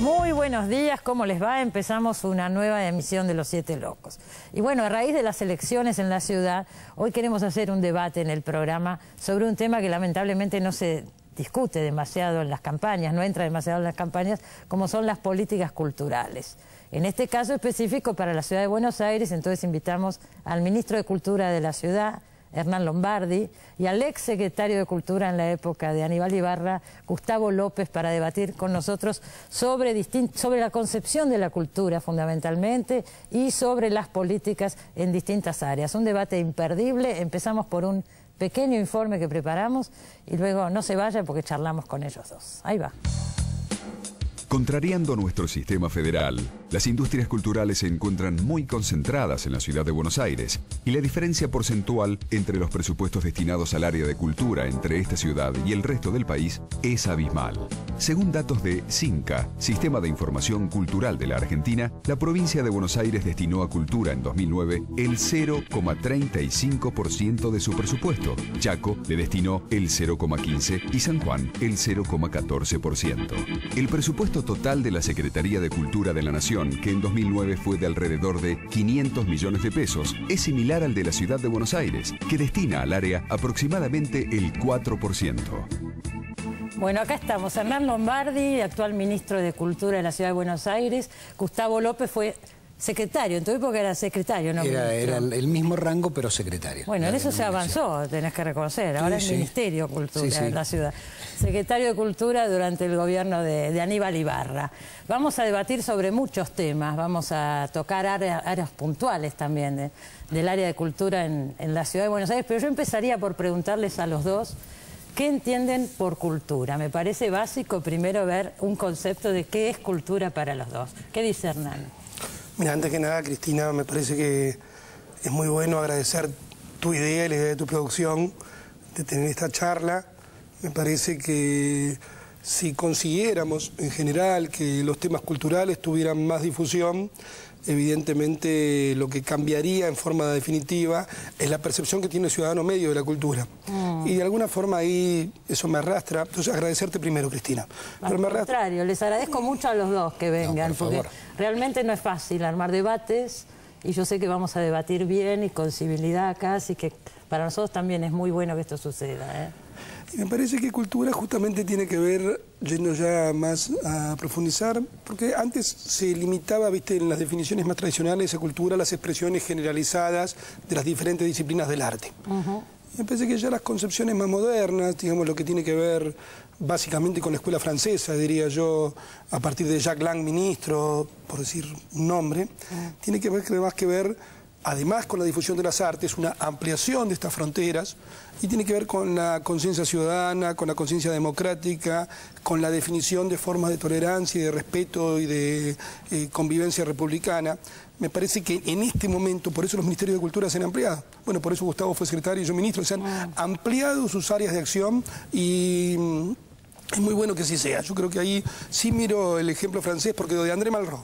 Muy buenos días, ¿cómo les va? Empezamos una nueva emisión de Los Siete Locos. Y bueno, a raíz de las elecciones en la ciudad, hoy queremos hacer un debate en el programa sobre un tema que lamentablemente no se discute demasiado en las campañas, no entra demasiado en las campañas, como son las políticas culturales. En este caso específico para la ciudad de Buenos Aires, entonces invitamos al ministro de Cultura de la ciudad, Hernán Lombardi, y al ex secretario de Cultura en la época de Aníbal Ibarra, Gustavo López, para debatir con nosotros sobre la concepción de la cultura fundamentalmente y sobre las políticas en distintas áreas. Un debate imperdible. Empezamos por un pequeño informe que preparamos y luego no se vayan porque charlamos con ellos dos. Ahí va. Contrariando nuestro sistema federal, las industrias culturales se encuentran muy concentradas en la ciudad de Buenos Aires y la diferencia porcentual entre los presupuestos destinados al área de cultura entre esta ciudad y el resto del país es abismal. Según datos de SINCA, Sistema de Información Cultural de la Argentina, la provincia de Buenos Aires destinó a cultura en 2009 el 0,35% de su presupuesto. Chaco le destinó el 0,15% y San Juan el 0,14%. El presupuesto total de la Secretaría de Cultura de la Nación, que en 2009 fue de alrededor de 500 millones de pesos, es similar al de la ciudad de Buenos Aires, que destina al área aproximadamente el 4%. Bueno, acá estamos. Hernán Lombardi, actual ministro de Cultura de la ciudad de Buenos Aires. Gustavo López fue secretario, en tu época era secretario, ¿no? Era el mismo rango, pero secretario. Bueno, en eso se avanzó, tenés que reconocer. Ahora es Ministerio de Cultura de la ciudad. Secretario de Cultura durante el gobierno de Aníbal Ibarra. Vamos a debatir sobre muchos temas, vamos a tocar áreas puntuales también del área de cultura en la ciudad de Buenos Aires, pero yo empezaría por preguntarles a los dos qué entienden por cultura. Me parece básico primero ver un concepto de qué es cultura para los dos. ¿Qué dice Hernán? Mira, antes que nada, Cristina, me parece que es muy bueno agradecer tu idea y la idea de tu producción de tener esta charla. Me parece que si consiguiéramos en general que los temas culturales tuvieran más difusión, evidentemente lo que cambiaría en forma definitiva es la percepción que tiene el ciudadano medio de la cultura. Y de alguna forma ahí eso me arrastra. Entonces agradecerte primero, Cristina. Al contrario, les agradezco mucho a los dos que vengan, porque realmente no es fácil armar debates y yo sé que vamos a debatir bien y con civilidad acá, así que para nosotros también es muy bueno que esto suceda, ¿eh? Y me parece que cultura justamente tiene que ver, yendo ya más a profundizar, porque antes se limitaba, viste, en las definiciones más tradicionales a cultura, las expresiones generalizadas de las diferentes disciplinas del arte. Me parece que ya las concepciones más modernas, digamos, lo que tiene que ver básicamente con la escuela francesa, diría yo, a partir de Jacques Lang, ministro, por decir un nombre, tiene que ver más que ver, además con la difusión de las artes, una ampliación de estas fronteras, y tiene que ver con la conciencia ciudadana, con la conciencia democrática, con la definición de formas de tolerancia y de respeto y de convivencia republicana. Me parece que en este momento, por eso los ministerios de cultura se han ampliado. Bueno, por eso Gustavo fue secretario y yo ministro, se han ampliado sus áreas de acción y es muy bueno que así sea. Yo creo que ahí sí miro el ejemplo francés, porque de André Malraux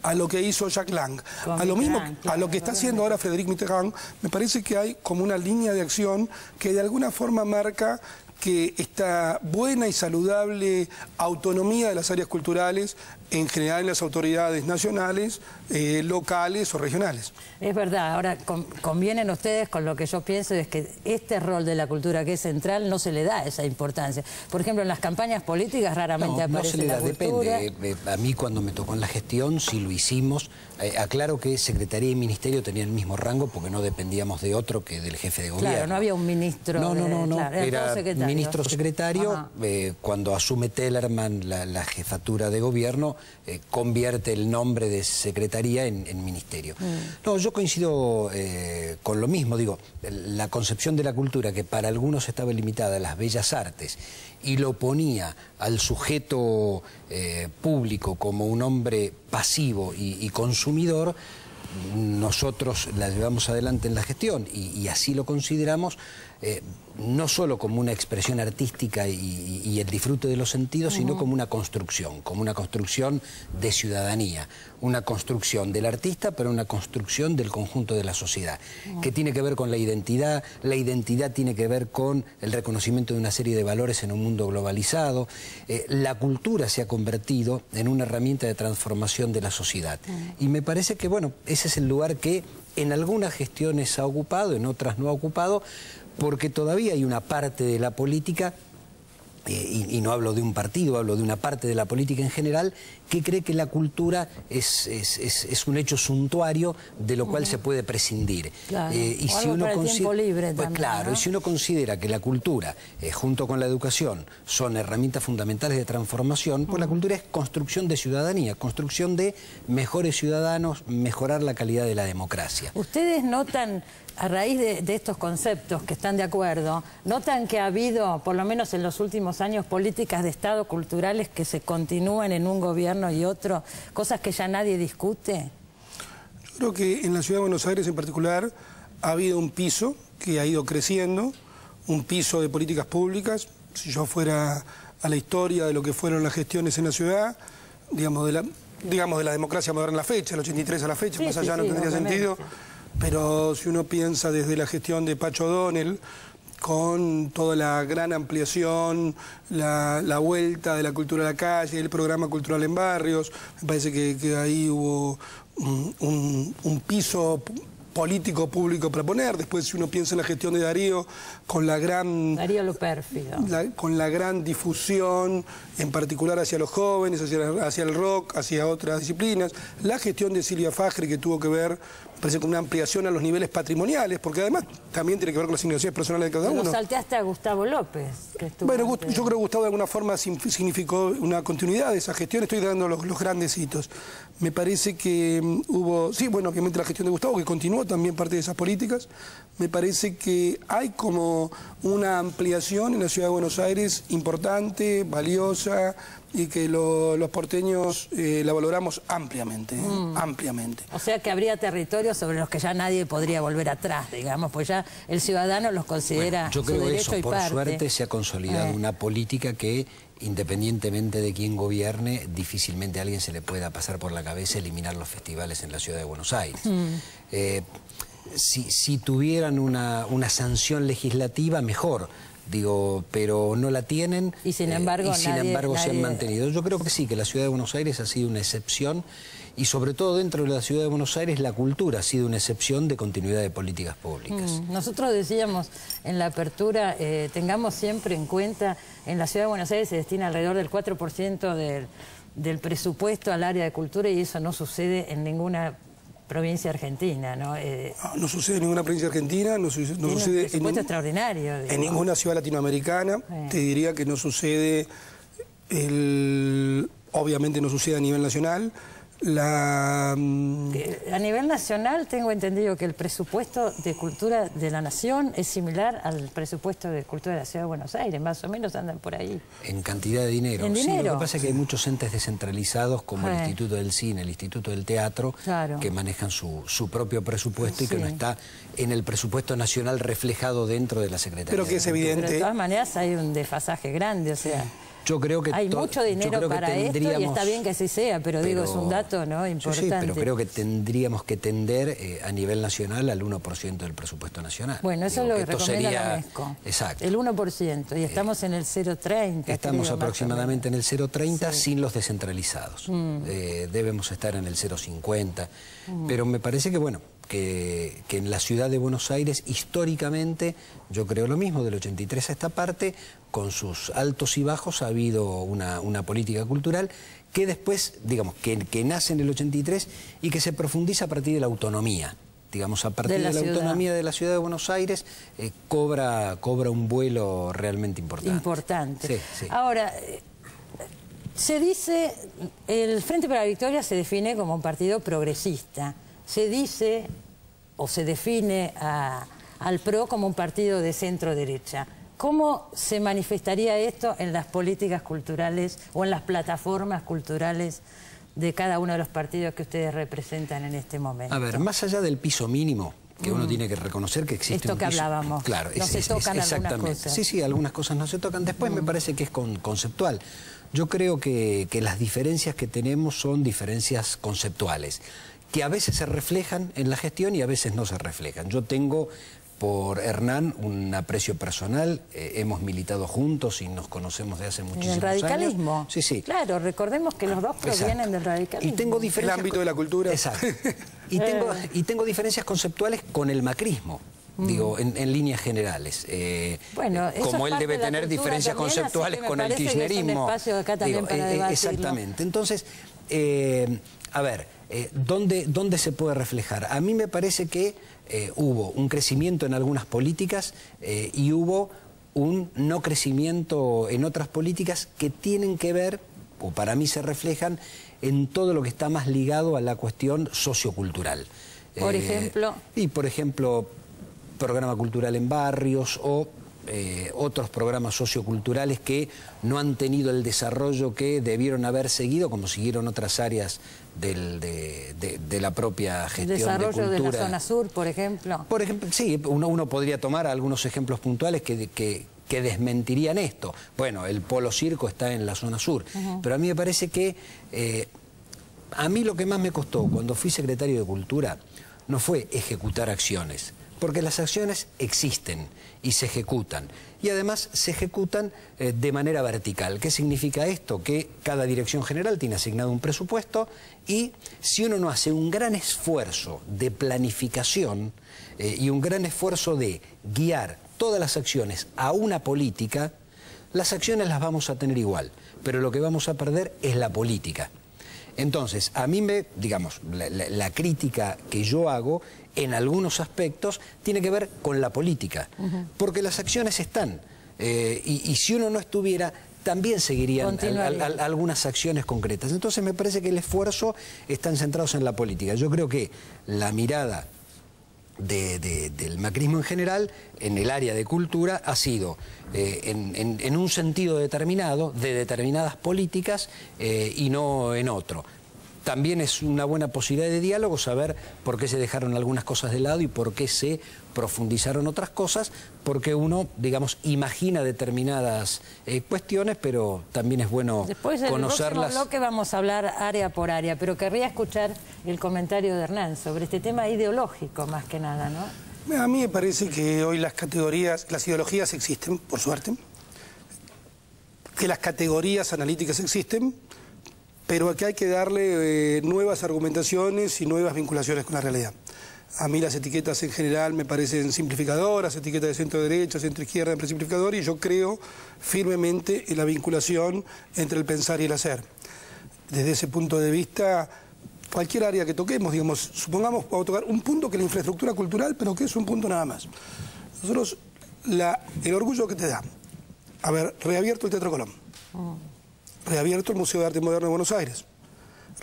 a lo que hizo Jacques Lang, a lo mismo, a lo que está haciendo ahora Frédéric Mitterrand, me parece que hay como una línea de acción que de alguna forma marca que esta buena y saludable autonomía de las áreas culturales, en general en las autoridades nacionales, locales o regionales. Es verdad, ahora convienen ustedes con lo que yo pienso, es que este rol de la cultura que es central no se le da esa importancia. Por ejemplo, en las campañas políticas raramente aparece la cultura. Depende. A mí cuando me tocó en la gestión sí lo hicimos. Aclaro que Secretaría y Ministerio tenían el mismo rango porque no dependíamos de otro que del jefe de gobierno. Claro, no había un ministro. No. Claro, era ministro secretario. Cuando asume Tellerman la jefatura de gobierno, convierte el nombre de secretaría en ministerio. No, yo coincido con lo mismo, digo, la concepción de la cultura que para algunos estaba limitada a las bellas artes y lo ponía al sujeto público como un hombre pasivo y consumidor, nosotros la llevamos adelante en la gestión y así lo consideramos, no solo como una expresión artística y el disfrute de los sentidos, sino como una construcción de ciudadanía, una construcción del artista, pero una construcción del conjunto de la sociedad, que tiene que ver con la identidad tiene que ver con el reconocimiento de una serie de valores en un mundo globalizado. La cultura se ha convertido en una herramienta de transformación de la sociedad. Y me parece que, bueno, ese es el lugar que en algunas gestiones ha ocupado, en otras no ha ocupado, porque todavía hay una parte de la política, y no hablo de un partido, hablo de una parte de la política en general, que cree que la cultura es un hecho suntuario de lo cual se puede prescindir. Claro. Y si uno tiempo libre pues también, claro, ¿no? y si uno considera que la cultura, junto con la educación, son herramientas fundamentales de transformación, pues la cultura es construcción de ciudadanía, construcción de mejores ciudadanos, mejorar la calidad de la democracia. ¿Ustedes notan, a raíz de estos conceptos que están de acuerdo, notan que ha habido, por lo menos en los últimos años, políticas de Estado culturales que se continúan en un gobierno y otro, cosas que ya nadie discute? Yo creo que en la Ciudad de Buenos Aires en particular ha habido un piso que ha ido creciendo, un piso de políticas públicas. Si yo fuera a la historia de lo que fueron las gestiones en la ciudad, digamos de la democracia moderna a la fecha, el 83 a la fecha, más allá no tendría sentido. Pero si uno piensa desde la gestión de Pacho O'Donnell, con toda la gran ampliación, la vuelta de la cultura a la calle, el programa cultural en barrios, me parece que ahí hubo un piso político público para poner. Después, si uno piensa en la gestión de Darío, con la gran... Darío lo pérfido. Con la gran difusión, en particular hacia los jóvenes, hacia el rock, hacia otras disciplinas. La gestión de Silvia Fajri, que tuvo que ver, parece, con una ampliación a los niveles patrimoniales, porque además también tiene que ver con las ingresiones personales de cada uno. Lo salteaste a Gustavo López. Bueno, yo creo que Gustavo de alguna forma significó una continuidad de esa gestión. Estoy dando los grandes hitos. Me parece que hubo, sí, bueno, obviamente la gestión de Gustavo, que continuó también parte de esas políticas. Me parece que hay como una ampliación en la Ciudad de Buenos Aires importante, valiosa, y que los porteños la valoramos ampliamente, ampliamente. O sea que habría territorios sobre los que ya nadie podría volver atrás, digamos, pues ya el ciudadano los considera yo creo su que derecho eso, y por parte. suerte, se ha consolidado una política que, independientemente de quién gobierne, difícilmente a alguien se le pueda pasar por la cabeza eliminar los festivales en la Ciudad de Buenos Aires. Si tuvieran una sanción legislativa, mejor. Digo, pero no la tienen y sin embargo, se han mantenido. Yo creo que sí, que la Ciudad de Buenos Aires ha sido una excepción, y sobre todo dentro de la Ciudad de Buenos Aires la cultura ha sido una excepción de continuidad de políticas públicas. Nosotros decíamos en la apertura, tengamos siempre en cuenta, en la Ciudad de Buenos Aires se destina alrededor del 4% del presupuesto al área de cultura, y eso no sucede en ninguna provincia argentina, ¿no? No sucede en ninguna provincia argentina, no sucede extraordinario, en ninguna ciudad latinoamericana. Te diría que no sucede, obviamente no sucede a nivel nacional. A nivel nacional tengo entendido que el presupuesto de cultura de la nación es similar al presupuesto de cultura de la Ciudad de Buenos Aires, más o menos andan por ahí. En cantidad de dinero. ¿En sí, dinero? Lo que pasa es que hay muchos entes descentralizados como el Instituto del Cine, el Instituto del Teatro, que manejan su propio presupuesto y que no está en el presupuesto nacional reflejado dentro de la Secretaría. Pero que es evidente. Pero de todas maneras hay un desfasaje grande, o sea... Yo creo que hay mucho dinero para esto y está bien que así sea, pero digo, es un dato, ¿no?, importante. Sí, pero creo que tendríamos que tender a nivel nacional al 1% del presupuesto nacional. Bueno, eso es lo que recomienda la UNESCO. Exacto. El 1%, y estamos en el 0,30. Estamos aproximadamente en el 0,30 sin los descentralizados. Debemos estar en el 0,50, pero me parece que, bueno, que en la Ciudad de Buenos Aires, históricamente, yo creo lo mismo, del 83 a esta parte, con sus altos y bajos, ha habido una política cultural que después, digamos, que nace en el 83 y que se profundiza a partir de la autonomía. Digamos, a partir de la autonomía de la Ciudad de Buenos Aires, cobra un vuelo realmente importante. Sí. Ahora, se dice, el Frente para la Victoria se define como un partido progresista. Se dice, o se define al PRO como un partido de centro-derecha. ¿Cómo se manifestaría esto en las políticas culturales o en las plataformas culturales de cada uno de los partidos que ustedes representan en este momento. A ver, más allá del piso mínimo, que uno tiene que reconocer que existe esto que hablábamos. Claro, no se tocan algunas cosas. Sí, algunas cosas no se tocan. Después me parece que es conceptual. Yo creo que las diferencias que tenemos son diferencias conceptuales, que a veces se reflejan en la gestión y a veces no se reflejan. Yo tengo por Hernán un aprecio personal, hemos militado juntos y nos conocemos de hace muchísimos años. ¿El radicalismo? Años. Sí. Claro, recordemos que los dos provienen del radicalismo. Y tengo diferencias... El ámbito de la cultura. Exacto. Y tengo diferencias conceptuales con el macrismo. Digo, en líneas generales. Bueno, como él debe tener diferencias conceptuales con el kirchnerismo. Es un espacio acá también para debatirlo. Exactamente. Entonces, a ver, ¿dónde se puede reflejar? A mí me parece que hubo un crecimiento en algunas políticas y hubo un no crecimiento en otras políticas que tienen que ver, o para mí se reflejan, en todo lo que está más ligado a la cuestión sociocultural. Por ejemplo... Y por ejemplo, programa cultural en barrios o otros programas socioculturales que no han tenido el desarrollo que debieron haber seguido, como siguieron otras áreas de la propia gestión de cultura. ¿El desarrollo de la zona sur, por ejemplo? Por ejemplo, sí, uno podría tomar algunos ejemplos puntuales que desmentirían esto. Bueno, el Polo Circo está en la zona sur, pero a mí me parece que a mí lo que más me costó cuando fui secretario de Cultura no fue ejecutar acciones, porque las acciones existen y se ejecutan. Y además se ejecutan de manera vertical. ¿Qué significa esto? Que cada dirección general tiene asignado un presupuesto y si uno no hace un gran esfuerzo de planificación y un gran esfuerzo de guiar todas las acciones a una política, las acciones las vamos a tener igual, pero lo que vamos a perder es la política. Entonces, a mí digamos, la crítica que yo hago en algunos aspectos tiene que ver con la política, porque las acciones están, y si uno no estuviera, también seguirían algunas acciones concretas. Entonces me parece que el esfuerzo están centrados en la política. Yo creo que la mirada del macrismo en general, en el área de cultura, ha sido en un sentido determinado, de determinadas políticas y no en otro. También es una buena posibilidad de diálogo saber por qué se dejaron algunas cosas de lado y por qué se profundizaron otras cosas, porque uno, digamos, imagina determinadas cuestiones, pero también es bueno después, en conocerlas. el próximo bloque vamos a hablar área por área, pero querría escuchar el comentario de Hernán sobre este tema ideológico más que nada, ¿no? A mí me parece que hoy las ideologías existen, por suerte, que las categorías analíticas existen, pero que hay que darle nuevas argumentaciones y nuevas vinculaciones con la realidad. A mí las etiquetas en general me parecen simplificadoras, etiquetas de centro-derecha, centro-izquierda, siempre simplificador, y yo creo firmemente en la vinculación entre el pensar y el hacer. Desde ese punto de vista, cualquier área que toquemos, digamos, supongamos, vamos a tocar un punto que es la infraestructura cultural, pero que es un punto nada más. Nosotros, el orgullo que te da haber reabierto el Teatro Colón, reabierto el Museo de Arte Moderno de Buenos Aires,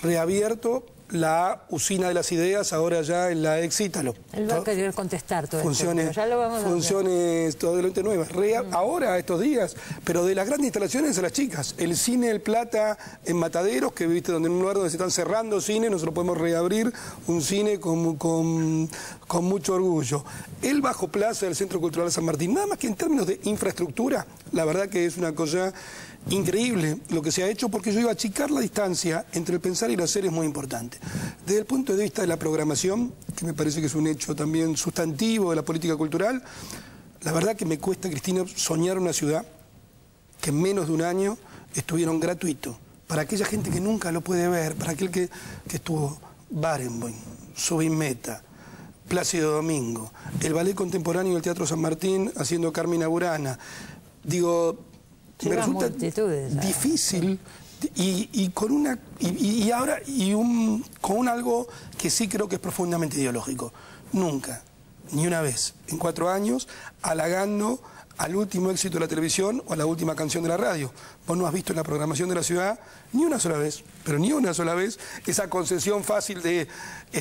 reabierto la usina de las ideas, ahora ya en la ex Ítalo. Él va a querer contestar todo funciones, esto, ya lo vamos a funciones totalmente nuevas. Ahora, estos días, pero de las grandes instalaciones a las chicas. El Cine El Plata en Mataderos, que viste donde en un lugar donde se están cerrando cines, nosotros podemos reabrir un cine con mucho orgullo. El Bajo Plaza del Centro Cultural San Martín, nada más que en términos de infraestructura, la verdad que es una cosa increíble lo que se ha hecho, porque yo iba a achicar la distancia entre el pensar y el hacer, es muy importante. Desde el punto de vista de la programación, que me parece que es un hecho también sustantivo de la política cultural, la verdad que me cuesta, Cristina, soñar una ciudad que en menos de un año estuvieron gratuito para aquella gente que nunca lo puede ver, para aquel que estuvo Barenboim, Subimeta, Plácido Domingo, el Ballet Contemporáneo del Teatro San Martín haciendo Carmina Burana. Digo, me resulta difícil con algo que sí creo que es profundamente ideológico. Nunca, ni una vez, en 4 años, halagando al último éxito de la televisión o a la última canción de la radio. Vos no has visto en la programación de la ciudad ni una sola vez, pero ni una sola vez, esa concesión fácil de le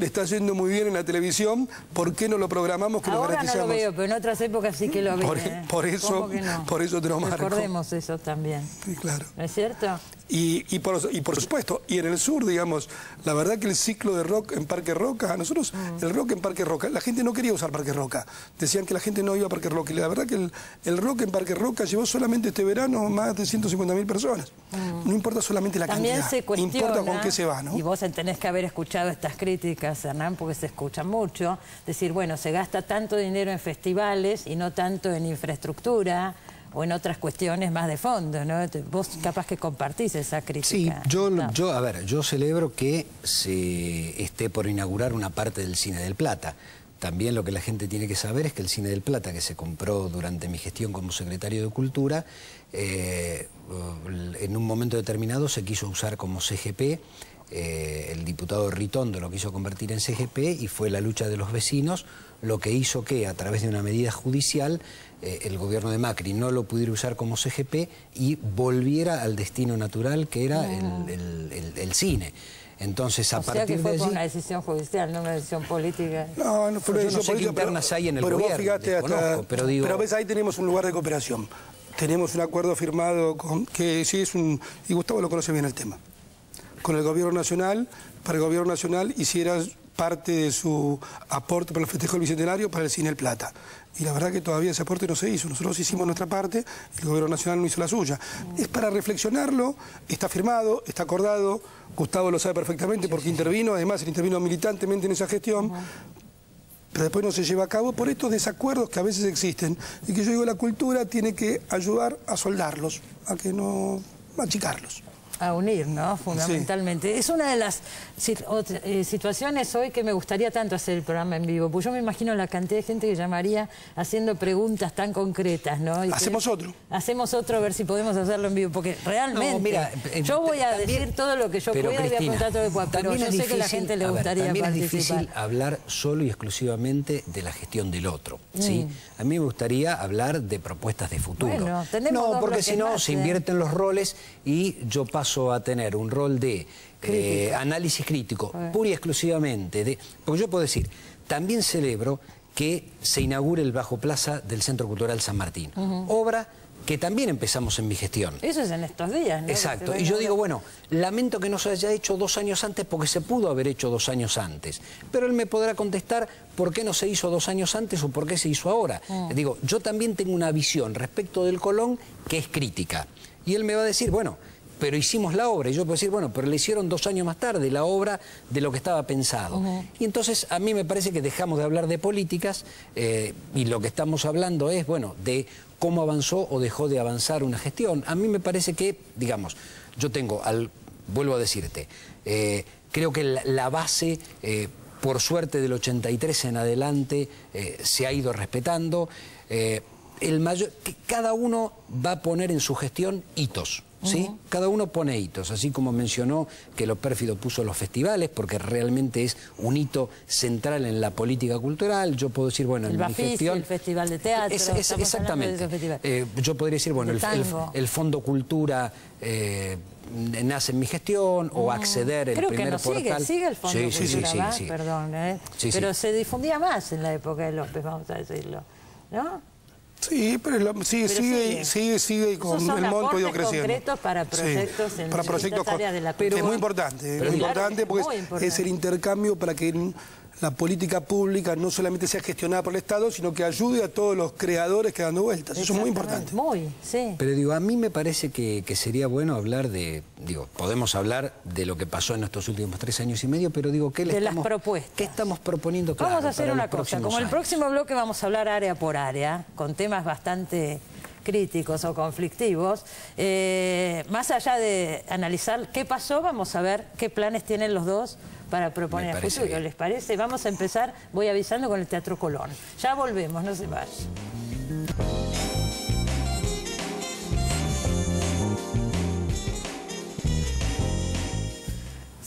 está yendo muy bien en la televisión, ¿por qué no lo programamos que ahora lo garantizamos? No lo veo, pero en otras épocas sí que lo veo. Por eso te lo marco. Recordemos eso también. Sí, claro. ¿No es cierto? Y por supuesto, y en el sur, digamos, la verdad que el ciclo de rock en Parque Roca, nosotros, el rock en Parque Roca, la gente no quería usar Parque Roca. Decían que la gente no iba a Parque Roca. Y la verdad que el rock en Parque Roca llevó solamente este verano más de 150.000 personas. No importa solamente la también cantidad, se cuestiona, importa con qué se va, ¿no? Y vos tenés que haber escuchado estas críticas, Hernán, porque se escuchan mucho. Decir, bueno, se gasta tanto dinero en festivales y no tanto en infraestructura o en otras cuestiones más de fondo, ¿no? Vos capaz que compartís esa crítica. Sí, yo celebro que se esté por inaugurar una parte del Cine del Plata. También lo que la gente tiene que saber es que el Cine del Plata, que se compró durante mi gestión como secretario de Cultura, en un momento determinado se quiso usar como CGP. El diputado Ritondo lo quiso convertir en CGP y fue la lucha de los vecinos lo que hizo que, a través de una medida judicial, el gobierno de Macri no lo pudiera usar como CGP y volviera al destino natural que era el cine. Entonces, a partir que fue de allí... por una decisión judicial, no una decisión política. No fue una decisión política, qué internas hay en el gobierno, fíjate, pero ves, ahí tenemos un lugar de cooperación. Tenemos un acuerdo firmado que sí es un... Y Gustavo lo conoce bien el tema. Con el Gobierno Nacional, para el Gobierno Nacional hiciera parte de su aporte para el festejo del Bicentenario para el Cine El Plata. Y la verdad que todavía ese aporte no se hizo. Nosotros hicimos nuestra parte y el Gobierno Nacional no hizo la suya. Es para reflexionarlo, está firmado, está acordado. Gustavo lo sabe perfectamente porque intervino, además él intervino militantemente en esa gestión. Pero después no se lleva a cabo por estos desacuerdos que a veces existen. Y que yo digo, la cultura tiene que ayudar a soldarlos, a achicarlos. A unir, ¿no? Fundamentalmente. Sí. Es una de las situaciones hoy que me gustaría tanto hacer el programa en vivo, porque yo me imagino la cantidad de gente que llamaría haciendo preguntas tan concretas, ¿no? Y hacemos otro. Hacemos otro a ver si podemos hacerlo en vivo, porque realmente no, mira, yo voy a decir todo lo que yo pueda y voy a preguntar todo lo que pueda, pero yo sé que a la gente le gustaría también participar. Es difícil hablar solo y exclusivamente de la gestión del otro, ¿sí? A mí me gustaría hablar de propuestas de futuro. Bueno, tenemos no, porque si no se invierten los roles y yo paso a tener un rol de análisis crítico, pura y exclusivamente. Porque yo puedo decir, también celebro que se inaugure el Bajo Plaza del Centro Cultural San Martín. Obra que también empezamos en mi gestión. Eso es en estos días, ¿no? Exacto. Y yo digo, bueno, lamento que no se haya hecho 2 años antes porque se pudo haber hecho 2 años antes. Pero él me podrá contestar por qué no se hizo 2 años antes o por qué se hizo ahora. Digo, yo también tengo una visión respecto del Colón que es crítica. Y él me va a decir, bueno, pero hicimos la obra. Y yo puedo decir, bueno, pero le hicieron 2 años más tarde la obra de lo que estaba pensado. Y entonces a mí me parece que dejamos de hablar de políticas y lo que estamos hablando es, bueno, de cómo avanzó o dejó de avanzar una gestión. A mí me parece que, digamos, yo tengo, vuelvo a decirte, creo que la base, por suerte del 83 en adelante, se ha ido respetando. Que cada uno va a poner en su gestión hitos. ¿Sí? Cada uno pone hitos, así como mencionó que Lo Pérfido puso los festivales, porque realmente es un hito central en la política cultural. Yo puedo decir, bueno, el Bafisi, el Festival de Teatro. Exactamente. Yo podría decir, bueno, el Fondo Cultura nace en mi gestión, o Acceder, el primer portal. Sigue el Fondo Cultura, sí. Perdón, pero se difundía más en la época de López, vamos a decirlo, ¿no? Sí, pero sigue y con el monto ha ido creciendo. Concretos para proyectos en distintas áreas de la cultura. Es muy importante, porque es el intercambio para que la política pública no solamente sea gestionada por el Estado, sino que ayude a todos los creadores que dando vueltas. Eso es muy importante. Sí. Pero digo, a mí me parece que sería bueno hablar de, podemos hablar de lo que pasó en estos últimos 3 años y medio, pero digo, las propuestas. ¿Qué estamos proponiendo? Claro, vamos a hacer una cosa, como el próximo bloque vamos a hablar área por área, con temas bastante críticos o conflictivos, más allá de analizar qué pasó, vamos a ver qué planes tienen los dos para proponer el futuro. ¿Les parece? Vamos a empezar, voy avisando, con el Teatro Colón. Ya volvemos, no se vayan.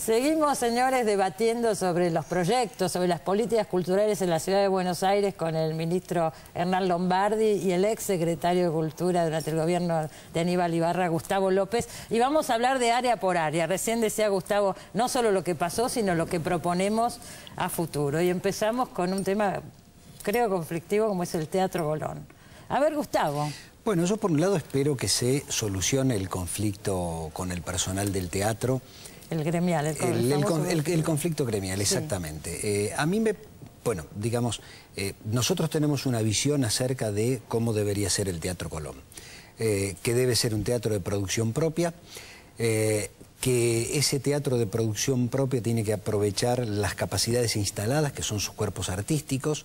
Seguimos, señores, debatiendo sobre los proyectos, sobre las políticas culturales en la ciudad de Buenos Aires con el ministro Hernán Lombardi y el ex secretario de Cultura durante el gobierno de Aníbal Ibarra, Gustavo López. Y vamos a hablar de área por área. Recién decía Gustavo, no solo lo que pasó, sino lo que proponemos a futuro. Y empezamos con un tema, creo, conflictivo, como es el Teatro Colón. A ver, Gustavo. Bueno, yo por un lado espero que se solucione el conflicto con el personal del teatro. El gremial, el conflicto gremial, sí. Exactamente. A mí bueno, digamos, nosotros tenemos una visión acerca de cómo debería ser el Teatro Colón. Que debe ser un teatro de producción propia, que ese teatro de producción propia tiene que aprovechar las capacidades instaladas, que son sus cuerpos artísticos,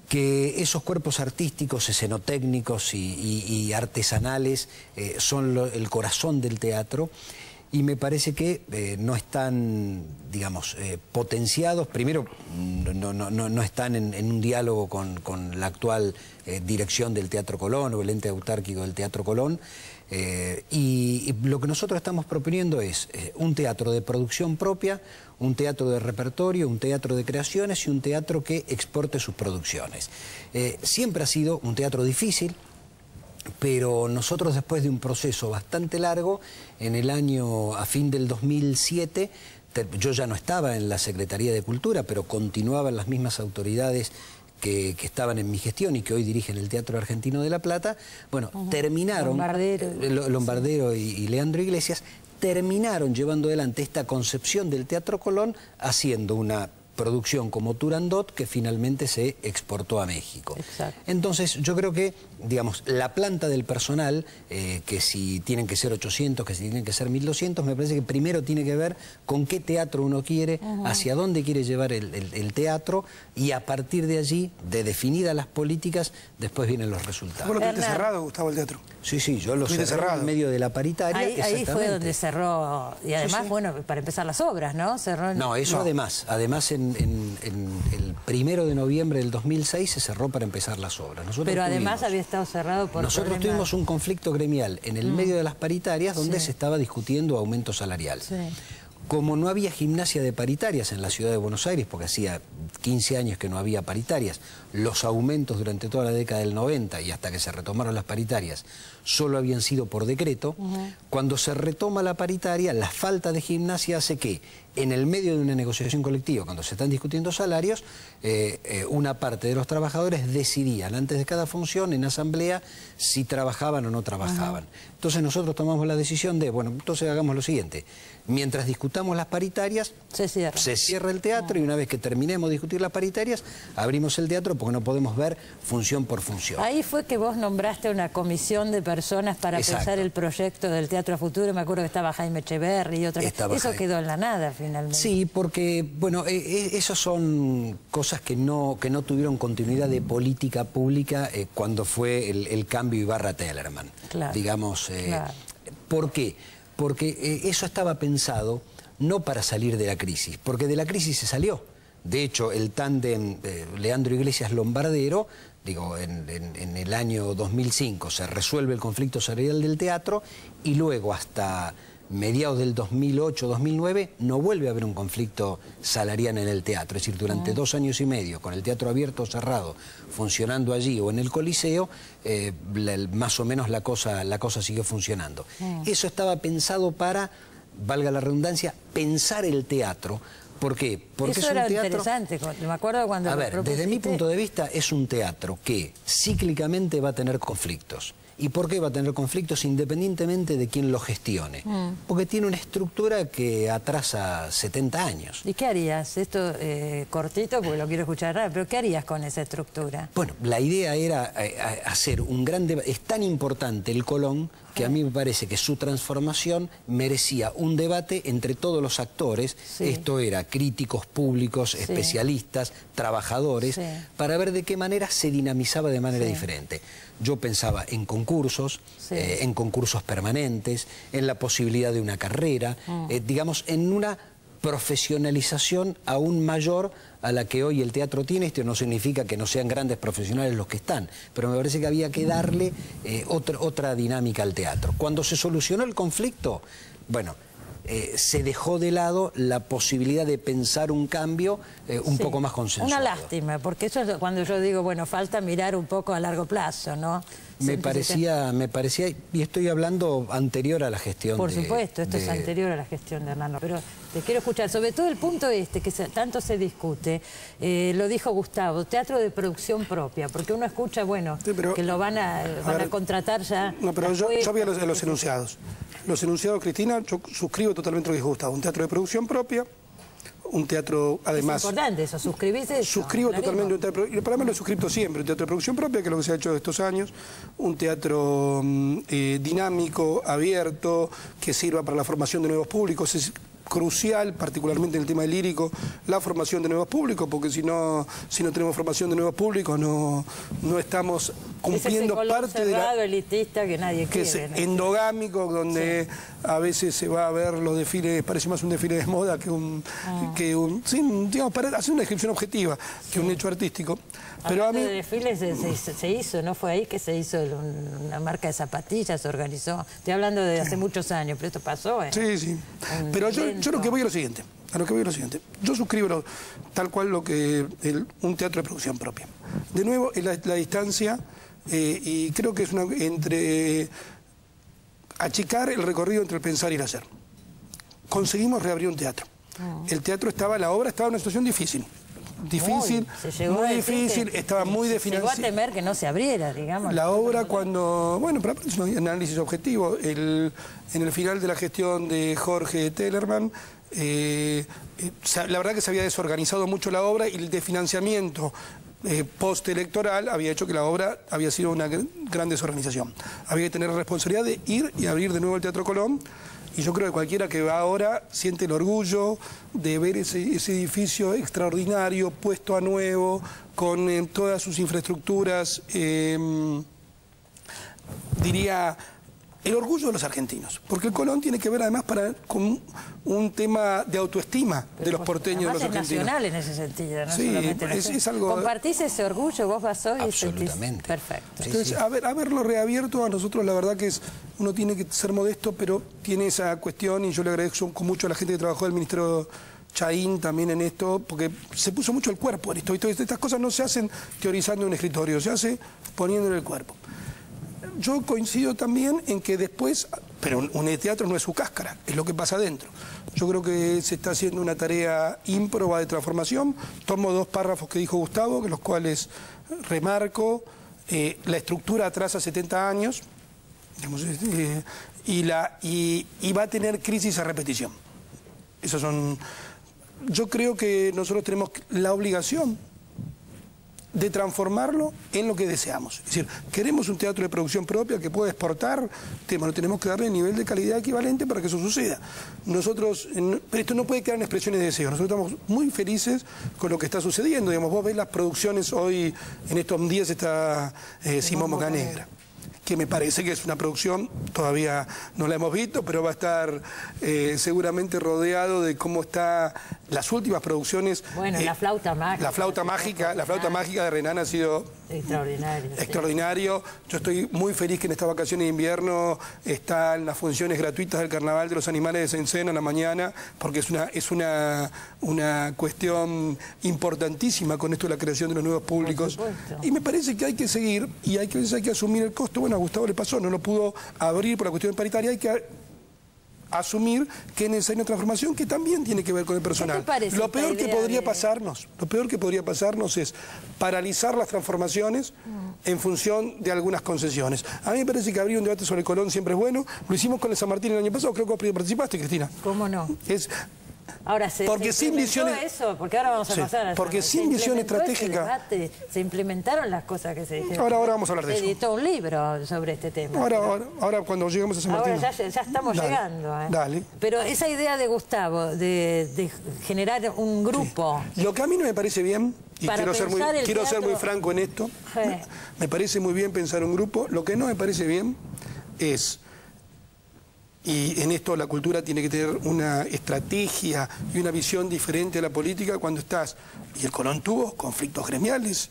que esos cuerpos artísticos, escenotécnicos y artesanales son el corazón del teatro. Y me parece que no están, digamos, potenciados. Primero, no están en un diálogo con la actual dirección del Teatro Colón o el ente autárquico del Teatro Colón. Y lo que nosotros estamos proponiendo es un teatro de producción propia, un teatro de repertorio, un teatro de creaciones y un teatro que exporte sus producciones. Siempre ha sido un teatro difícil, pero nosotros, después de un proceso bastante largo, en el año, a fin del 2007, yo ya no estaba en la Secretaría de Cultura, pero continuaban las mismas autoridades que estaban en mi gestión y que hoy dirigen el Teatro Argentino de La Plata. Bueno, terminaron, Lombardero y Leandro Iglesias, terminaron llevando adelante esta concepción del Teatro Colón, haciendo una producción como Turandot, que finalmente se exportó a México. Exacto. Entonces, yo creo que, digamos, la planta del personal, que si tienen que ser 800, que si tienen que ser 1200, me parece que primero tiene que ver con qué teatro uno quiere, hacia dónde quiere llevar el teatro, y a partir de allí, de definidas las políticas, después vienen los resultados. ¿Vos lo tuviste cerrado, Gustavo, el teatro? Sí, yo lo cerré en medio de la paritaria. Ahí fue donde cerró, y además, bueno, para empezar las obras, ¿no? No, eso además en el 1 de noviembre del 2006 se cerró para empezar las obras. Pero además había estado cerrado por Nosotros tuvimos un conflicto gremial en el medio de las paritarias, donde se estaba discutiendo aumento salarial. Sí. Como no había gimnasia de paritarias en la ciudad de Buenos Aires, porque hacía 15 años que no había paritarias, los aumentos durante toda la década del 90 y hasta que se retomaron las paritarias solo habían sido por decreto. Cuando se retoma la paritaria, la falta de gimnasia hace que en el medio de una negociación colectiva, cuando se están discutiendo salarios, una parte de los trabajadores decidían antes de cada función en asamblea si trabajaban o no trabajaban. Entonces nosotros tomamos la decisión de, bueno, entonces hagamos lo siguiente: mientras discutamos las paritarias, se cierra el teatro, y una vez que terminemos de discutir las paritarias, abrimos el teatro, porque no podemos ver función por función. Ahí fue que vos nombraste una comisión de personas para pensar el proyecto del Teatro a Futuro. Me acuerdo que estaba Jaime Echeverri y otra. Eso quedó en la nada finalmente. Sí, porque, bueno, esas son cosas que no tuvieron continuidad de política pública cuando fue el cambio Ibarra-Tellerman. Claro. Digamos, claro. ¿Por qué? Porque eso estaba pensado no para salir de la crisis, porque de la crisis se salió. De hecho, el tándem Leandro Iglesias-Lombardero, digo, en el año 2005 se resuelve el conflicto salarial del teatro, y luego hasta mediados del 2008-2009 no vuelve a haber un conflicto salarial en el teatro. Es decir, durante 2 años y medio, con el teatro abierto o cerrado, funcionando allí o en el Coliseo, más o menos la cosa siguió funcionando. Eso estaba pensado para, valga la redundancia, pensar el teatro. ¿Por qué? Porque eso era interesante, me acuerdo cuando... A ver, desde mi punto de vista es un teatro que cíclicamente va a tener conflictos. ¿Y por qué va a tener conflictos? Independientemente de quién lo gestione. Porque tiene una estructura que atrasa 70 años. ¿Y qué harías? Esto cortito, porque lo quiero escuchar rápido, pero ¿qué harías con esa estructura? Bueno, la idea era hacer un gran debate. Es tan importante el Colón que a mí me parece que su transformación merecía un debate entre todos los actores. Esto era críticos públicos, especialistas, trabajadores, para ver de qué manera se dinamizaba de manera diferente. Yo pensaba en concursos permanentes, en la posibilidad de una carrera, digamos, en una profesionalización aún mayor a la que hoy el teatro tiene. Esto no significa que no sean grandes profesionales los que están, pero me parece que había que darle otra dinámica al teatro. Cuando se solucionó el conflicto, bueno, se dejó de lado la posibilidad de pensar un cambio un poco más consensuado. Una lástima, porque eso es cuando yo digo, bueno, falta mirar un poco a largo plazo, ¿no? Me parecía, y estoy hablando anterior a la gestión. Por supuesto, esto es anterior a la gestión de Hernán, pero te quiero escuchar, sobre todo el punto este que tanto se discute, lo dijo Gustavo, teatro de producción propia, porque uno escucha, bueno, sí, que lo van a contratar ya. No, pero yo vi a los enunciados. Los enunciados, Cristina, yo suscribo totalmente lo que dijo Gustavo, un teatro de producción propia, un teatro, además... Es importante eso, suscribirse eso. Suscribo totalmente un teatro, y para mí lo he suscrito siempre, un teatro de producción propia, que es lo que se ha hecho de estos años, un teatro dinámico, abierto, que sirva para la formación de nuevos públicos. Es crucial, particularmente en el tema del lírico, la formación de nuevos públicos, porque si no tenemos formación de nuevos públicos, no estamos cumpliendo parte de la... elitista que nadie quiere. Que es endogámico, donde a veces se va a ver los desfiles, parece más un desfile de moda que digamos, para hacer una descripción objetiva, que un hecho artístico. Pero a mí... de desfiles se hizo, ¿no fue ahí que se hizo una marca de zapatillas, se organizó? Estoy hablando de hace muchos años, pero esto pasó. Sí. Pero yo lo que voy a lo siguiente. Yo suscribo tal cual un teatro de producción propia. De nuevo, la distancia, y creo que es entre achicar el recorrido entre el pensar y el hacer. Conseguimos reabrir un teatro. La obra estaba en una situación difícil. Muy difícil, estaba muy desfinanciada. Llegó a temer que no se abriera, digamos. La obra cuando, bueno, pero es un análisis objetivo. En el final de la gestión de Jorge Tellerman, la verdad que se había desorganizado mucho la obra y el desfinanciamiento postelectoral había hecho que la obra había sido una gran desorganización. Había que tener la responsabilidad de ir y abrir de nuevo el Teatro Colón. Y yo creo que cualquiera que va ahora siente el orgullo de ver ese edificio extraordinario, puesto a nuevo, con todas sus infraestructuras, diría, el orgullo de los argentinos. Porque el Colón tiene que ver además con un tema de autoestima de los porteños, de los argentinos. Es nacional en ese sentido, no sí, solamente es algo... ¿Compartís ese orgullo? ¿Vos vas hoy? Absolutamente. Perfecto. Entonces, haberlo reabierto a nosotros, la verdad que uno tiene que ser modesto, pero tiene esa cuestión, y yo le agradezco mucho a la gente que trabajó del Ministerio Chaín también en esto, porque se puso mucho el cuerpo en esto. Estas cosas no se hacen teorizando en un escritorio, se hace poniéndole el cuerpo. Yo coincido también en que después, pero un teatro no es su cáscara, es lo que pasa adentro. Yo creo que se está haciendo una tarea ímproba de transformación. Tomo 2 párrafos que dijo Gustavo, que los cuales remarco. La estructura atrasa 70 años, digamos, y va a tener crisis a repetición. Yo creo que nosotros tenemos la obligación de transformarlo en lo que deseamos. Es decir, queremos un teatro de producción propia que pueda exportar, tenemos que darle el nivel de calidad equivalente para que eso suceda. Nosotros, pero esto no puede quedar en expresiones de deseo, nosotros estamos muy felices con lo que está sucediendo. Digamos, vos ves las producciones hoy, en estos días está Simón Bocanegra, que me parece que es una producción, todavía no la hemos visto, pero va a estar seguramente rodeado de cómo está las últimas producciones. Bueno, la flauta mágica. La flauta mágica de Renan ha sido extraordinario. Yo estoy muy feliz que en estas vacaciones de invierno están las funciones gratuitas del Carnaval de los Animales de Sencena en la mañana, porque es una cuestión importantísima con esto de la creación de los nuevos públicos. Y me parece que hay que seguir y hay que asumir el costo. Bueno, a Gustavo le pasó, no lo pudo abrir por la cuestión paritaria, hay que asumir que es necesaria una transformación que también tiene que ver con el personal. Lo peor que podría pasarnos es paralizar las transformaciones en función de algunas concesiones. A mí me parece que abrir un debate sobre Colón siempre es bueno. Lo hicimos con el San Martín el año pasado, creo que vos participaste, Cristina. ¿Cómo no? Ahora porque ahora vamos a pasar a porque sin visión estratégica se implementaron las cosas que se dijeron. Ahora vamos a hablar de eso. Se editó un libro sobre este tema. Ahora cuando lleguemos a San Martín. Ahora ya estamos llegando. Dale. Pero esa idea de Gustavo de generar un grupo. Lo que a mí no me parece bien, y quiero ser muy franco en esto, me parece muy bien pensar un grupo. Lo que no me parece bien es... Y en esto la cultura tiene que tener una estrategia y una visión diferente a la política cuando estás... Y el Colón tuvo conflictos gremiales,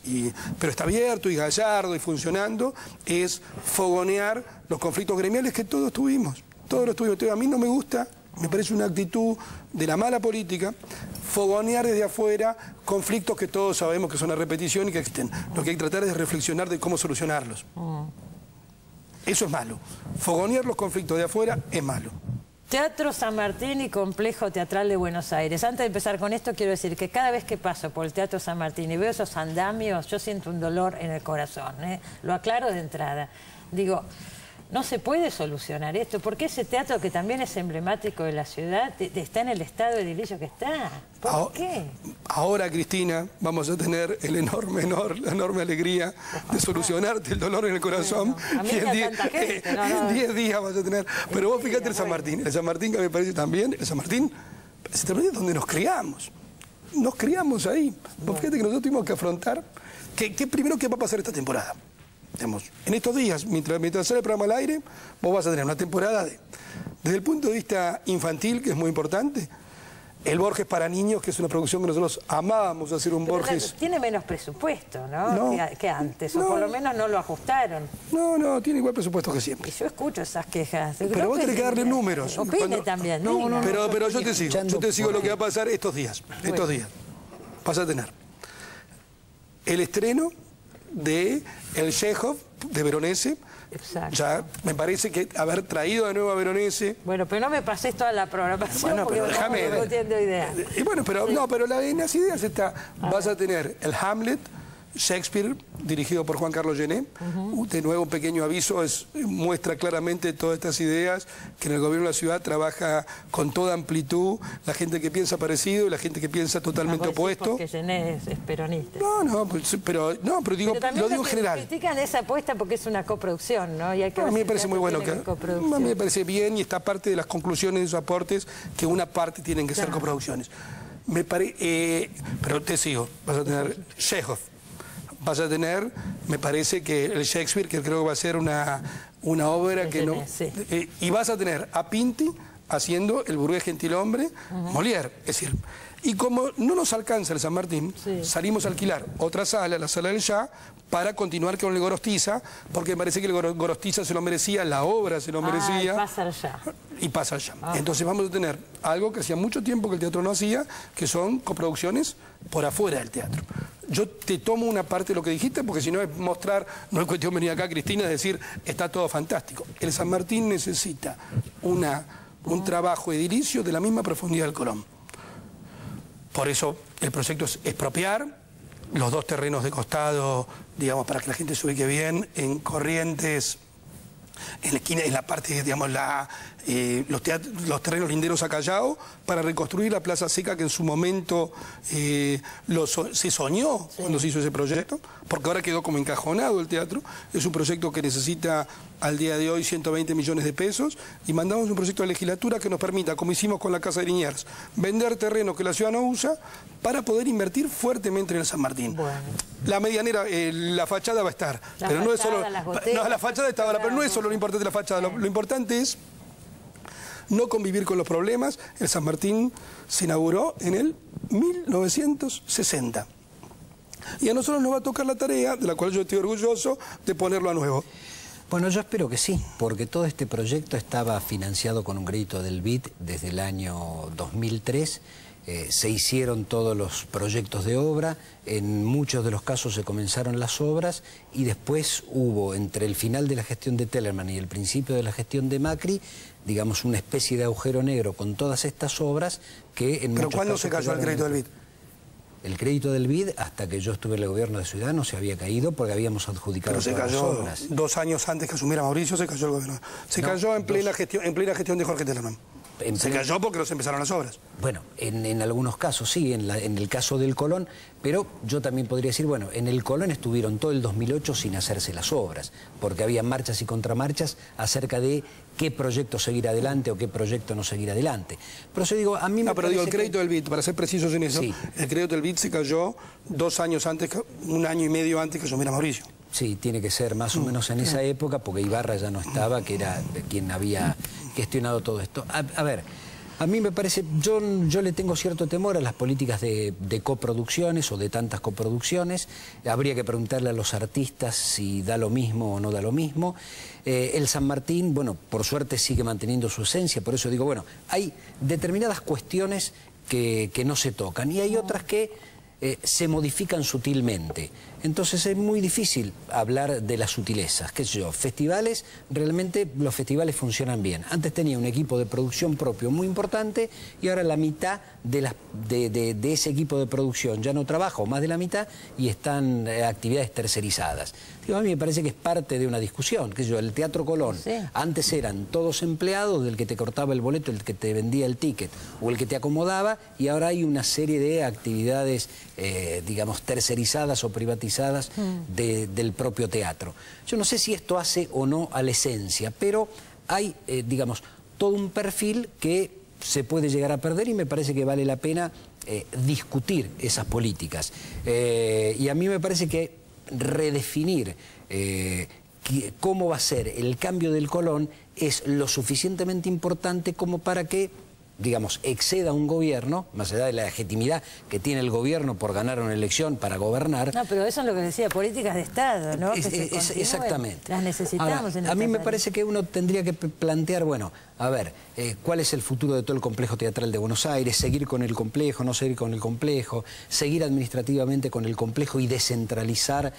pero está abierto y gallardo y funcionando. Es fogonear los conflictos gremiales que todos tuvimos. Todos los tuvimos. Entonces, a mí no me gusta Me parece una actitud de la mala política, fogonear desde afuera conflictos que todos sabemos que son a repetición y que existen. Lo que hay que tratar es de reflexionar de cómo solucionarlos. Eso es malo. Fogonear los conflictos de afuera es malo. Teatro San Martín y Complejo Teatral de Buenos Aires. Antes de empezar con esto, quiero decir que cada vez que paso por el Teatro San Martín y veo esos andamios, yo siento un dolor en el corazón, ¿eh? Lo aclaro de entrada. Digo, no se puede solucionar esto, porque ese teatro que también es emblemático de la ciudad está en el estado edilicio que está. ¿Por qué? Ahora, Cristina, vamos a tener la enorme alegría de solucionarte el dolor en el corazón. Bueno, a mí en 10 días vas a tener. Pero vos fíjate el San Martín. El San Martín que me parece también, el San Martín es donde nos criamos. Nos criamos ahí. Vos fíjate que nosotros tuvimos que afrontar primero qué va a pasar esta temporada. Digamos, en estos días, mientras sale el programa al aire, vos vas a tener una temporada desde el punto de vista infantil, que es muy importante, el Borges para niños, que es una producción que nosotros amábamos hacer un Borges. Tiene menos presupuesto, ¿no? Que antes, o por lo menos no lo ajustaron. No, tiene igual presupuesto que siempre. Y yo escucho esas quejas. Pero vos tenés que darle números. Opine también. Pero yo te sigo lo que va a pasar estos días. Estos días. Vas a tener el estreno de El Chekhov de Veronese. Exacto. Ya me parece que haber traído de nuevo a Veronese. Bueno, pero no me pases toda la programación, bueno, porque déjame, no entiendo idea. Bueno, pero sí. No, pero en las ideas está. Vas a tener el Hamlet, Shakespeare, dirigido por Juan Carlos Gené. De nuevo, un pequeño aviso, muestra claramente todas estas ideas, que en el gobierno de la ciudad trabaja con toda amplitud la gente que piensa parecido y la gente que piensa totalmente opuesto. Porque Gené es peronista. Pero digo, lo digo en general. Critican esa apuesta porque es una coproducción, ¿no? Y hay que a mí me parece muy bueno a mí me parece bien y está parte de las conclusiones de esos aportes, que una parte tienen que ser coproducciones. Pero te sigo, vas a tener Chekhov. Vas a tener, me parece que el Shakespeare, que creo que va a ser una obra que no... Sí. Y vas a tener a Pinti haciendo El burgués gentilhombre, Molière. Es decir, y como no nos alcanza el San Martín, salimos a alquilar otra sala, la sala del Ya, para continuar con el Gorostiza, porque me parece que el Gorostiza se lo merecía, la obra se lo merecía. Y pasa al Ya. Y pasa al Ya. Entonces vamos a tener algo que hacía mucho tiempo que el teatro no hacía, que son coproducciones por afuera del teatro. Yo te tomo una parte de lo que dijiste, porque si no es mostrar, no es cuestión de venir acá, Cristina, es decir, está todo fantástico. El San Martín necesita un trabajo edilicio de la misma profundidad del Colón. Por eso el proyecto es expropiar los 2 terrenos de costado, digamos, para que la gente se ubique bien, en Corrientes, en la esquina, en la parte, digamos, los terrenos linderos a Callao, para reconstruir la Plaza Seca, que en su momento se soñó cuando se hizo ese proyecto, porque ahora quedó como encajonado el teatro. Es un proyecto que necesita al día de hoy 120 millones de pesos, y mandamos un proyecto de legislatura que nos permita, como hicimos con la Casa de Liniers, vender terrenos que la ciudad no usa para poder invertir fuertemente en el San Martín. Bueno. La medianera, la fachada va a estar, pero no es solo... la fachada está ahora, pero no es solo lo importante de la fachada, lo importante es no convivir con los problemas. El San Martín se inauguró en el 1960. Y a nosotros nos va a tocar la tarea, de la cual yo estoy orgulloso, de ponerlo a nuevo. Bueno, yo espero que sí, porque todo este proyecto estaba financiado con un crédito del BID desde el año 2003. Se hicieron todos los proyectos de obra, en muchos de los casos se comenzaron las obras y después hubo, entre el final de la gestión de Tellerman y el principio de la gestión de Macri, digamos, una especie de agujero negro con todas estas obras que en ¿Pero cuándo se cayó el crédito del BID? El crédito del BID, hasta que yo estuve en el gobierno de Ciudad, no se había caído porque habíamos adjudicado todas las obras. Pero se cayó 2 años antes que asumiera Mauricio, se cayó el gobierno. Se cayó en plena gestión de Jorge Tellerman. Se cayó porque no se empezaron las obras. Bueno, en algunos casos sí, en el caso del Colón, pero yo también podría decir, bueno, en el Colón estuvieron todo el 2008 sin hacerse las obras, porque había marchas y contramarchas acerca de qué proyecto seguir adelante o qué proyecto no seguir adelante. Pero yo digo, a mí me No, pero digo, el crédito del BID, para ser precisos en eso, sí. El crédito del BID se cayó 2 años antes, 1 año y medio antes que asumiera Mauricio. Sí, tiene que ser más o menos en esa época, porque Ibarra ya no estaba, que era quien había gestionado todo esto. A ver, A mí me parece, yo le tengo cierto temor a las políticas de coproducciones o de tantas coproducciones. Habría que preguntarle a los artistas si da lo mismo o no da lo mismo. El San Martín, bueno, por suerte sigue manteniendo su esencia, por eso digo, bueno, hay determinadas cuestiones que no se tocan y hay otras que se modifican sutilmente. Entonces es muy difícil hablar de las sutilezas. ¿Qué sé yo? Festivales, realmente los festivales funcionan bien. Antes tenía un equipo de producción propio muy importante y ahora la mitad de ese equipo de producción ya no trabaja, o más de la mitad, y están actividades tercerizadas. Digo, a mí me parece que es parte de una discusión. ¿Qué sé yo? El Teatro Colón, sí, antes eran todos empleados, del que te cortaba el boleto, el que te vendía el ticket o el que te acomodaba, y ahora hay una serie de actividades, digamos, tercerizadas o privatizadas del propio teatro. Yo no sé si esto hace o no a la esencia, pero hay, digamos, todo un perfil que se puede llegar a perder y me parece que vale la pena discutir esas políticas. Y a mí me parece que redefinir cómo va a ser el cambio del Colón es lo suficientemente importante como para que, digamos, exceda un gobierno, más allá de la legitimidad que tiene el gobierno por ganar una elección para gobernar. No, pero eso es lo que decía, políticas de Estado, ¿no? Exactamente. Las necesitamos. Ahora, a mí me parece que uno tendría que plantear, bueno, a ver, ¿cuál es el futuro de todo el complejo teatral de Buenos Aires? ¿Seguir con el complejo, no seguir con el complejo? ¿Seguir administrativamente con el complejo y descentralizar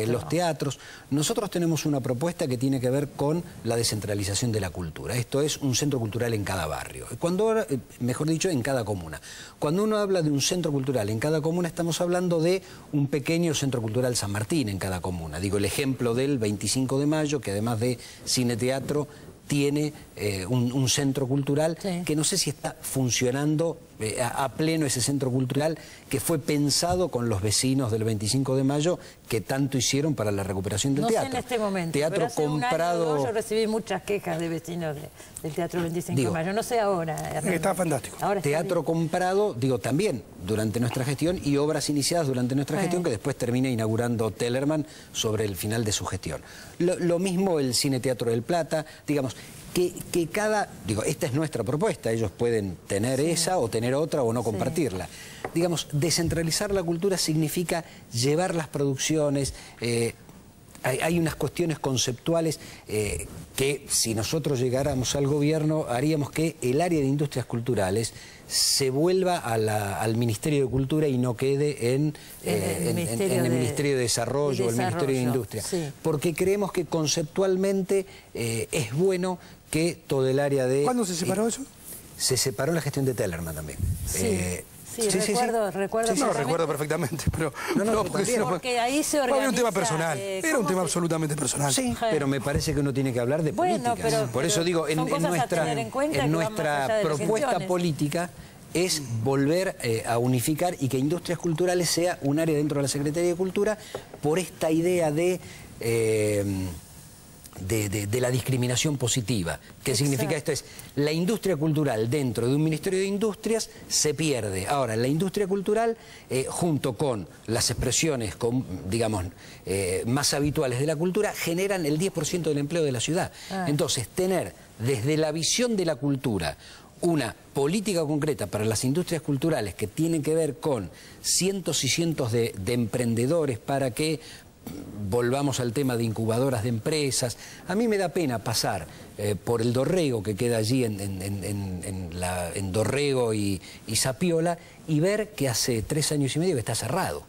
los teatros? Nosotros tenemos una propuesta que tiene que ver con la descentralización de la cultura. Esto es un centro cultural en cada barrio. Mejor dicho, en cada comuna. Cuando uno habla de un centro cultural en cada comuna, estamos hablando de un pequeño centro cultural San Martín en cada comuna. Digo, el ejemplo del 25 de mayo, que además de cine-teatro, tiene un centro cultural, sí, que no sé si está funcionando a pleno ese centro cultural que fue pensado con los vecinos del 25 de mayo que tanto hicieron para la recuperación del teatro. No sé en este momento, teatro pero hace comprado... un año yo recibí muchas quejas de vecinos del Teatro 25 de mayo, no sé ahora. Está fantástico. Ahora está teatro bien comprado, digo, también durante nuestra gestión y obras iniciadas durante nuestra gestión que después termina inaugurando Tellerman sobre el final de su gestión. Lo mismo el Cine Teatro del Plata, digamos, que cada... Digo, esta es nuestra propuesta, ellos pueden tener esa o tener otra o no compartirla. Digamos, descentralizar la cultura significa llevar las producciones... Hay unas cuestiones conceptuales que si nosotros llegáramos al gobierno haríamos que el área de industrias culturales se vuelva al Ministerio de Cultura y no quede en el Ministerio de Desarrollo o el Ministerio de Industria. Sí. Porque creemos que conceptualmente es bueno que todo el área de... ¿Cuándo se separó eso? Se separó la gestión de Tellerman también. Recuerdo perfectamente, pero porque ahí se organiza... Era un tema personal, era un tema absolutamente personal. Sí, pero me parece que uno tiene que hablar de política. Por eso digo, en nuestra propuesta política es volver a unificar y que Industrias Culturales sea un área dentro de la Secretaría de Cultura por esta idea de la discriminación positiva. ¿Qué significa esto? Es la industria cultural dentro de un Ministerio de Industrias se pierde. Ahora, la industria cultural, junto con las expresiones, digamos, más habituales de la cultura, generan el 10% del empleo de la ciudad. Entonces, tener desde la visión de la cultura una política concreta para las industrias culturales que tienen que ver con cientos y cientos de emprendedores para que volvamos al tema de incubadoras de empresas. A mí me da pena pasar por el Dorrego que queda allí en Dorrego y Zapiola y ver que hace 3 años y medio que está cerrado.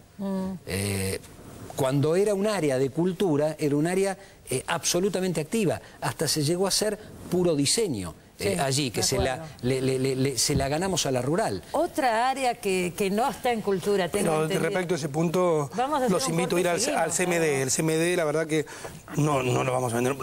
Cuando era un área de cultura, era un área absolutamente activa, hasta se llegó a ser puro diseño. Allí, que se la ganamos a la rural. Otra área que no está en cultura, tengo entendido. Respecto a ese punto, los invito a ir al CMD. El CMD, la verdad que no lo vamos a vender,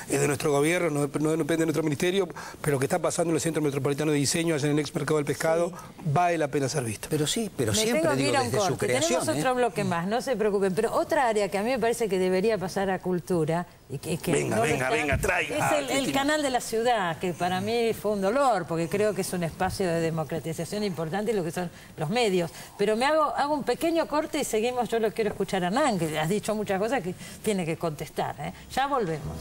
es de nuestro gobierno, no depende de nuestro ministerio, pero lo que está pasando en el Centro Metropolitano de Diseño, allá en el ex Mercado del Pescado, vale la pena ser visto. Pero sí, pero siempre digo desde su creación. Tenemos otro bloque más, no se preocupen, pero otra área que a mí me parece que debería pasar a cultura, y que venga, traiga. Es el canal de la ciudad, que para mí fue un dolor, porque creo que es un espacio de democratización importante y lo que son los medios. Pero hago un pequeño corte y seguimos. Yo lo quiero escuchar a Hernán, que has dicho muchas cosas que tiene que contestar. Ya volvemos.